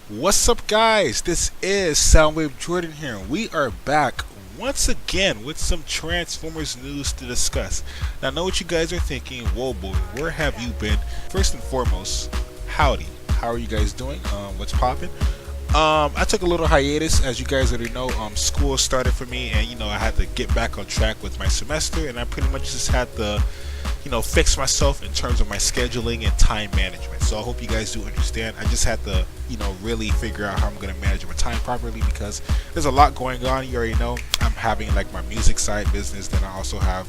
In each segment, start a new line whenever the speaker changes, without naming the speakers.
What's up, guys? This is Soundwave Jordan here, and we are back once again with some Transformers news to discuss. Now, I know what you guys are thinking. Whoa, boy, where have you been? First and foremost, howdy. How are you guys doing? What's poppin'? I took a little hiatus, as you guys already know. School started for me, and I had to get back on track with my semester, and I pretty much just had to fix myself in terms of my scheduling and time management. So I hope you guys do understand. I just had to, really figure out how I'm going to manage my time properly because there's a lot going on. You already know I'm having like my music side business. Then I also have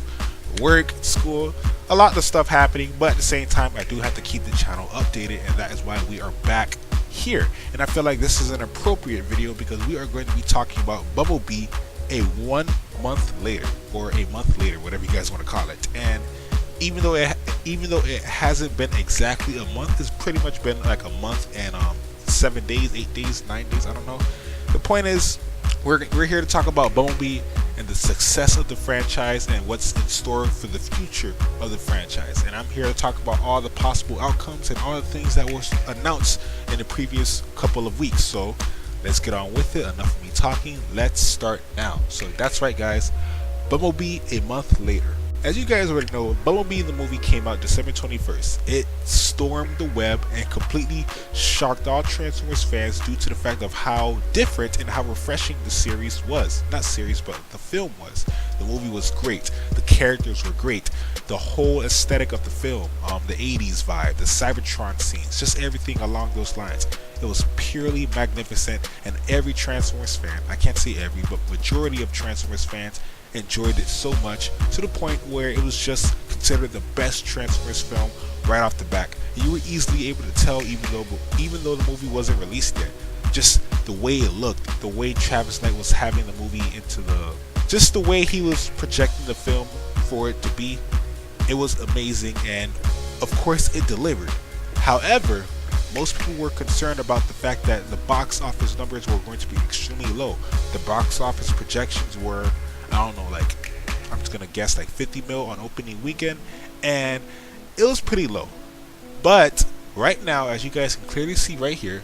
work, school, a lot of stuff happening. But at the same time, I do have to keep the channel updated, and that is why we are back here. And I feel like this is an appropriate video because we are going to be talking about Bumblebee a 1 month later, or a month later, whatever you guys want to call it. And even though it hasn't been exactly a month, it's pretty much been like a month and 7 days, 8 days, 9 days, I don't know. The point is, we're here to talk about Bumblebee and the success of the franchise and what's in store for the future of the franchise. And I'm here to talk about all the possible outcomes and all the things that was announced in the previous couple of weeks. So let's get on with it. Enough of me talking. Let's start now. So that's right, guys. Bumblebee a month later. As you guys already know, Bumblebee the movie came out December 21st. It stormed the web and completely shocked all Transformers fans due to the fact of how different and how refreshing the series was. Not series, but the film was. The movie was great. The characters were great. The whole aesthetic of the film, the 80s vibe, the Cybertron scenes, just everything along those lines. It was purely magnificent, and every Transformers fan, I can't say every, but majority of Transformers fans enjoyed it so much to the point where it was just considered the best Transformers film right off the back. You were easily able to tell, even though the movie wasn't released yet. Just the way it looked, the way Travis Knight was having the movie just the way he was projecting the film for it to be, it was amazing, and of course it delivered. However, most people were concerned about the fact that the box office numbers were going to be extremely low. The box office projections were, I don't know, like, I'm just gonna guess like 50 mil on opening weekend, and it was pretty low. But right now, as you guys can clearly see right here,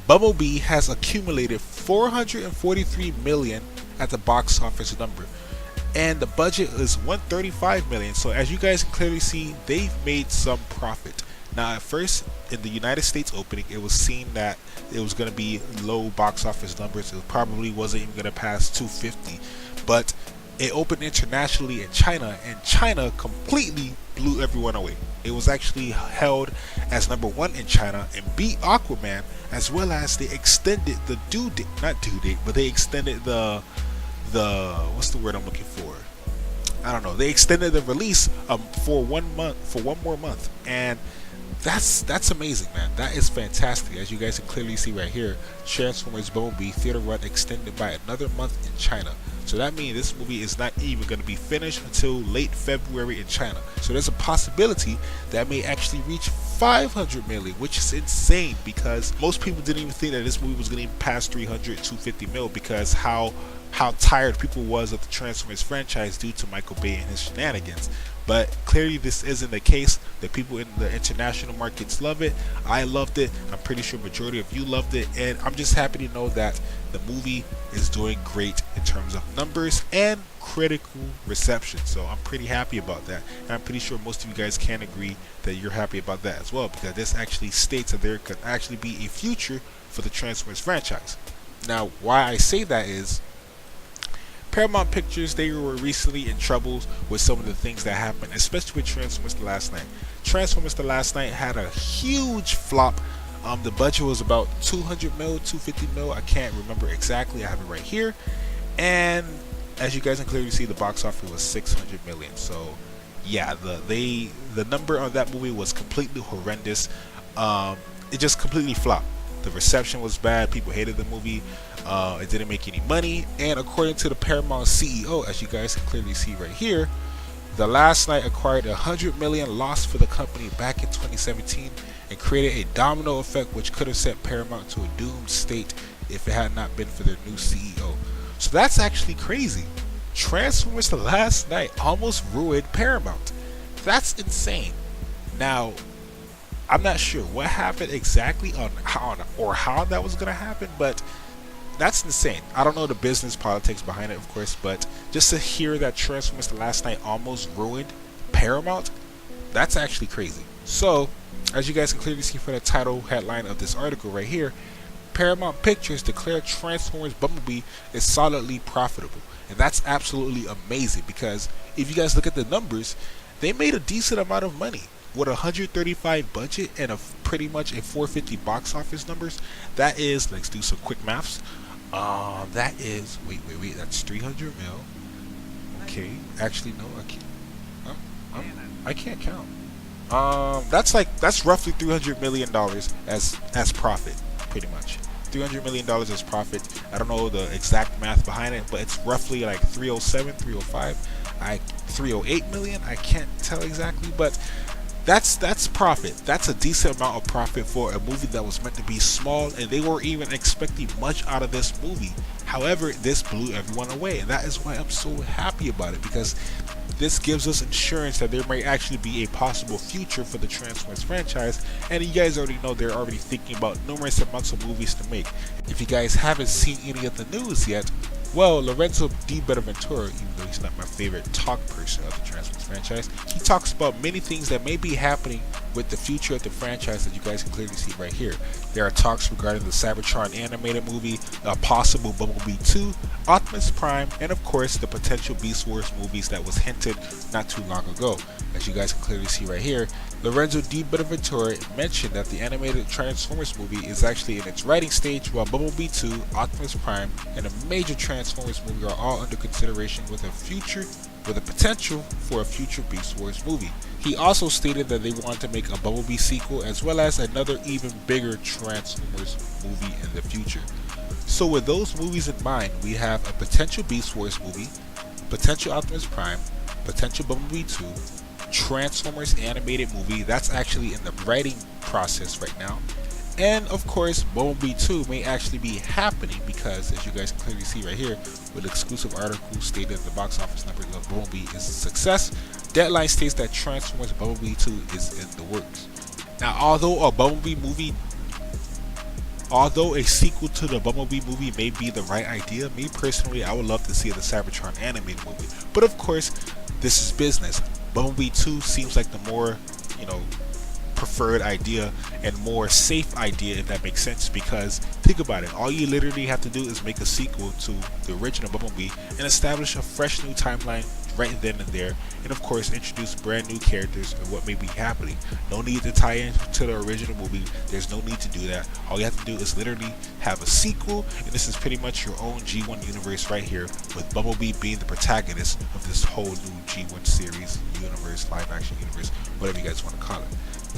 Bumblebee has accumulated 443 million at the box office number, and the budget is 135 million. So as you guys can clearly see, they've made some profit. Now, at first, in the United States opening, it was seen that it was going to be low box office numbers. It probably wasn't even going to pass 250. But it opened internationally in China, and China completely blew everyone away. It was actually held as #1 in China and beat Aquaman, as well as they extended the they extended the what's the word I'm looking for? I don't know. They extended the release for 1 month, for one more month, and that's amazing, man. That is fantastic. As you guys can clearly see right here, Transformers Bumblebee theater run extended by another month in China. So that means this movie is not even going to be finished until late February in China. So there's a possibility that may actually reach 500 million, which is insane because most people didn't even think that this movie was going to pass 300, 250 mil because how tired people was of the Transformers franchise due to Michael Bay and his shenanigans. But clearly this isn't the case. The people in the international markets love it. I loved it. I'm pretty sure majority of you loved it, and I'm just happy to know that the movie is doing great in terms of numbers and critical reception. So I'm pretty happy about that, and I'm pretty sure most of you guys can agree that you're happy about that as well, because this actually states that there could actually be a future for the Transformers franchise. Now, why I say that is Paramount Pictures, they were recently in troubles with some of the things that happened, especially with Transformers The Last Night. Transformers The Last Night had a huge flop. The budget was about 200 mil, 250 mil. I can't remember exactly. I have it right here. And as you guys can clearly see, the box office was 600 million. So yeah, the number on that movie was completely horrendous. It just completely flopped. The reception was bad. People hated the movie. It didn't make any money. And according to the Paramount CEO, as you guys can clearly see right here, The Last Night acquired 100 million loss for the company back in 2017 and created a domino effect which could have sent Paramount to a doomed state if it had not been for their new CEO. So that's actually crazy. Transformers The Last Night almost ruined Paramount. That's insane. Now, I'm not sure what happened exactly on how that was gonna happen, but that's insane. I don't know the business politics behind it, of course, but just to hear that Transformers the Last Night almost ruined Paramount, that's actually crazy. So, as you guys can clearly see from the title headline of this article right here, Paramount Pictures declared Transformers Bumblebee is solidly profitable. And that's absolutely amazing because if you guys look at the numbers, they made a decent amount of money. With a 135 budget and a pretty much a 450 box office numbers, that is, let's do some quick maths. That is, wait, that's 300 mil. Okay, actually no, I can't. I can't count. That's roughly $300 million as profit, pretty much. $300 million as profit. I don't know the exact math behind it, but it's roughly like 307, 305, 308 million. I can't tell exactly, but that's profit. That's a decent amount of profit for a movie that was meant to be small, and they weren't even expecting much out of this movie. However, this blew everyone away, and that is why I'm so happy about it, because this gives us insurance that there may actually be a possible future for the Transformers franchise, and you guys already know they're already thinking about numerous amounts of movies to make. If you guys haven't seen any of the news yet, well, Lorenzo Di Bonaventura, even though he's not my favorite talk person of the Transformers franchise, he talks about many things that may be happening with the future of the franchise that you guys can clearly see right here. There are talks regarding the Cybertron animated movie, a possible Bumblebee 2, Optimus Prime, and of course the potential Beast Wars movies that was hinted not too long ago. As you guys can clearly see right here, Lorenzo Di Bonaventura mentioned that the animated Transformers movie is actually in its writing stage, while Bumblebee 2, Optimus Prime, and a major Transformers movie are all under consideration with a potential for a future Beast Wars movie. He also stated that they wanted to make a Bumblebee sequel as well as another even bigger Transformers movie in the future. So with those movies in mind, we have a potential Beast Wars movie, potential Optimus Prime, potential Bumblebee 2, Transformers animated movie that's actually in the writing process right now, and of course Bumblebee 2 may actually be happening because, as you guys can clearly see right here, with exclusive articles stated the box office numbers of Bumblebee is a success. Deadline states that Transformers Bumblebee 2 is in the works. Now, although a sequel to the Bumblebee movie may be the right idea, me personally, I would love to see the Cybertron animated movie. But of course, this is business. Bumblebee 2 seems like the more, preferred idea and more safe idea, if that makes sense, because think about it, all you literally have to do is make a sequel to the original Bumblebee and establish a fresh new timeline right then and there, and of course introduce brand new characters and what may be happening. No need to tie into the original movie. There's no need to do that. All you have to do is literally have a sequel, and this is pretty much your own G1 universe right here, with Bumblebee being the protagonist of this whole new G1 series, universe, live action universe, whatever you guys want to call it.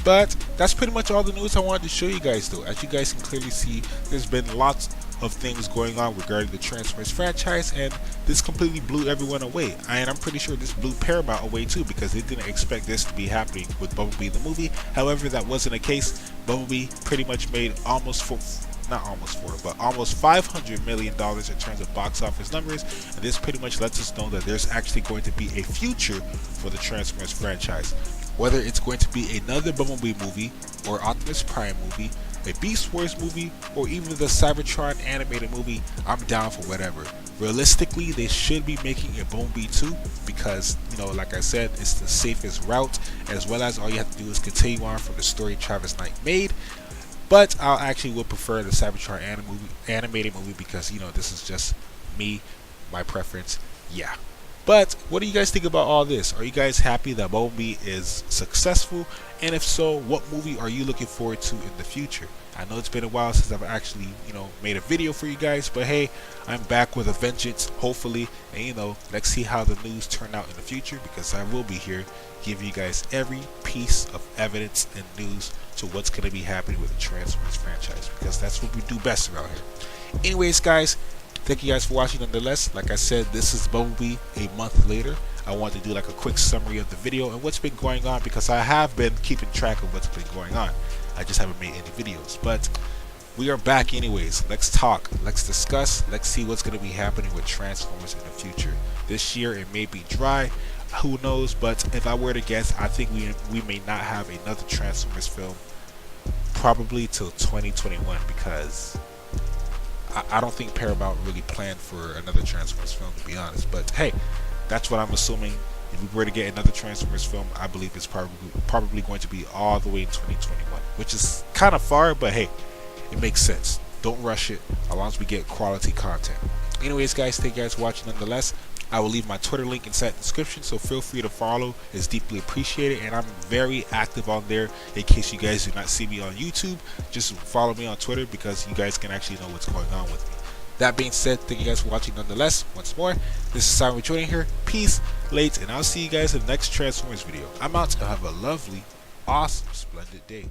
But that's pretty much all the news I wanted to show you guys, though. As you guys can clearly see, there's been lots of things going on regarding the Transformers franchise, and this completely blew everyone away. And I'm pretty sure this blew Paramount away too, because they didn't expect this to be happening with Bumblebee the movie. However, that wasn't the case. Bumblebee pretty much made almost $500 million in terms of box office numbers, and this pretty much lets us know that there's actually going to be a future for the Transformers franchise. Whether it's going to be another Bumblebee movie, or Optimus Prime movie, a Beast Wars movie, or even the Cybertron animated movie, I'm down for whatever. Realistically, they should be making a Bumblebee 2 because, like I said, it's the safest route, as well as all you have to do is continue on from the story Travis Knight made. But I actually would prefer the Cybertron animated movie because, this is just me, my preference. Yeah. But what do you guys think about all this? Are you guys happy that Bumblebee is successful? And if so, what movie are you looking forward to in the future? I know it's been a while since I've actually, made a video for you guys, but hey, I'm back with a vengeance, hopefully. And let's see how the news turn out in the future, because I will be here giving you guys every piece of evidence and news to what's going to be happening with the Transformers franchise, because that's what we do best around here. Anyways, guys, thank you guys for watching nonetheless. Like I said, this is Bumblebee a month later. I want to do like a quick summary of the video and what's been going on, because I have been keeping track of what's been going on. I just haven't made any videos, but we are back anyways. Let's talk, let's discuss, let's see what's going to be happening with Transformers in the future. This year it may be dry, who knows, but if I were to guess, I think we may not have another Transformers film probably till 2021 because I don't think Paramount really planned for another Transformers film, to be honest. But hey, that's what I'm assuming. If we were to get another Transformers film, I believe it's probably going to be all the way in 2021, which is kind of far, but hey, it makes sense. Don't rush it, as long as we get quality content. Anyways, guys, thank you guys for watching nonetheless. I will leave my Twitter link inside the description, so feel free to follow. It's deeply appreciated, and I'm very active on there. In case you guys do not see me on YouTube, just follow me on Twitter because you guys can actually know what's going on with me. That being said, thank you guys for watching nonetheless. Once more, this is Simon joining here. Peace, late, and I'll see you guys in the next Transformers video. I'm out, and have a lovely, awesome, splendid day.